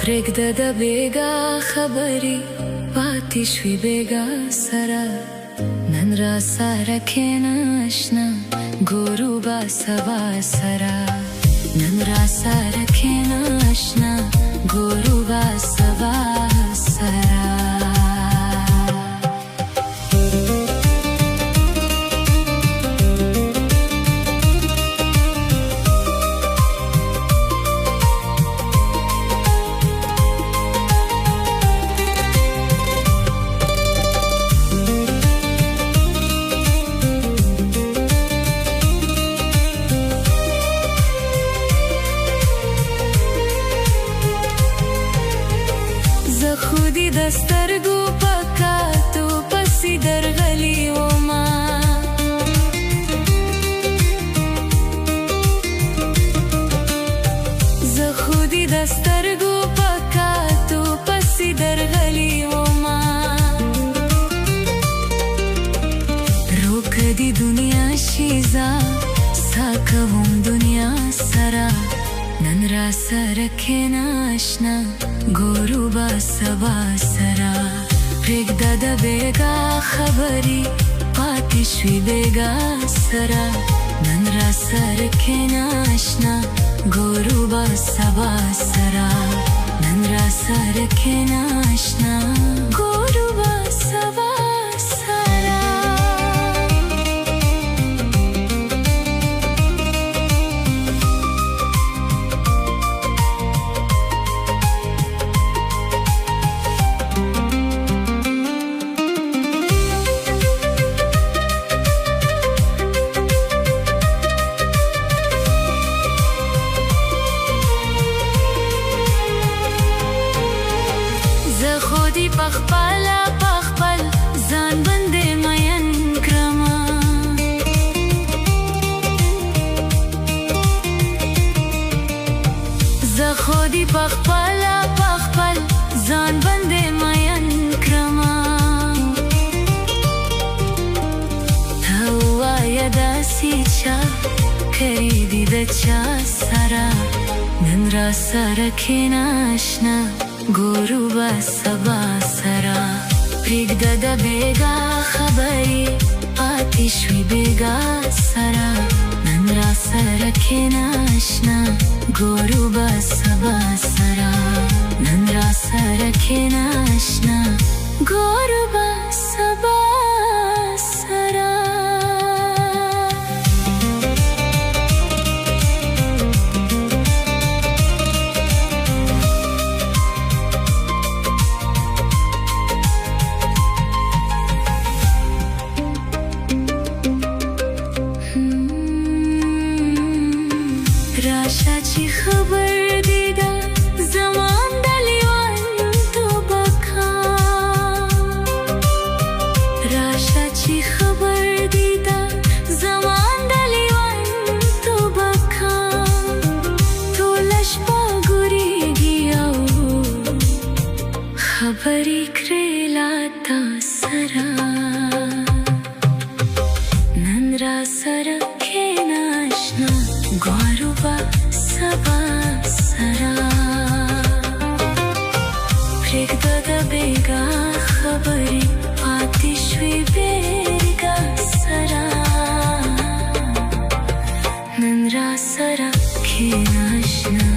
پرېږده د بېګا خبرې پاتې شوې بېګا سره نن را سره کښېنه اشنا ګورو به سبا سره نن را سره کښېنه اشنا ګورو به سبا سره خودی دسترګو پکاتو پسې درغلی وما زه خودی دسترګو پکاتو پسې درغلی وما روک دی دنیا شیزا ساکوم دنیا سرا نن را سره کښېنه اشنا ګورو به سبا سره پرېږده د بېګا خبرې پاتې شوې بېګا سره نن را سره کښېنه اشنا ګورو به سبا سره نن را سره کښېنه اشنا ګورو به سبا سره خودی پخپله پخپل ځان باندې مین کړمه زه خودی پخپله پخپل ځان باندې مین کړمه ته ووایه داسې چا کړي دي د چا سره نن را سره کښېنه اشنا ګورو به سبا سره پرېږده د بېګا خبرې پاتې شوې بېګا سره نن را سره کښېنه اشنا ګورو به سبا سره نن را سره کښېنه اشنا ګورو به سبا سره راشه چې خبر دی دا زمان د لیونتوبکه راشه چې خبر دی دا زمان د لیونتوبکه ټوله شپه ګورېږي او خبرې کړې لا تا سره نن را سره کښېنه اشنا ګورو به سبا سره پرېږده د بېګا خبرې پاتې شوې بېګا سره نن را سره کښېنه اشنا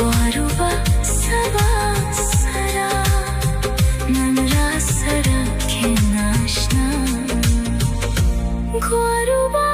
ګورو به سبا سره نن را سره کښېنه اشنا ګورو به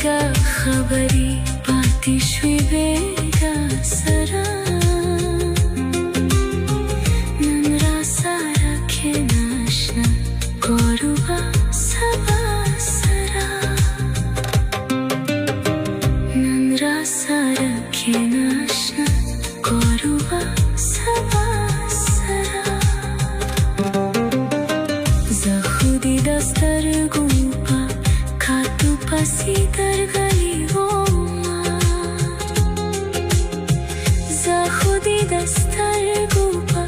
का खबरी पाती श्विवेगा सरा नंरा सारा खेनाशा कोरुबा सभा सरा नंरा सारा खेनाशा कोरुबा सभा सरा खुदी दस्तर गुपा खातु पसी कर गली वो खुदी दस्तर गुपा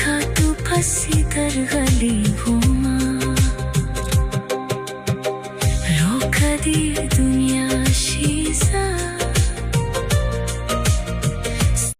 खातु पसी कर गली वो रोक दी दुनिया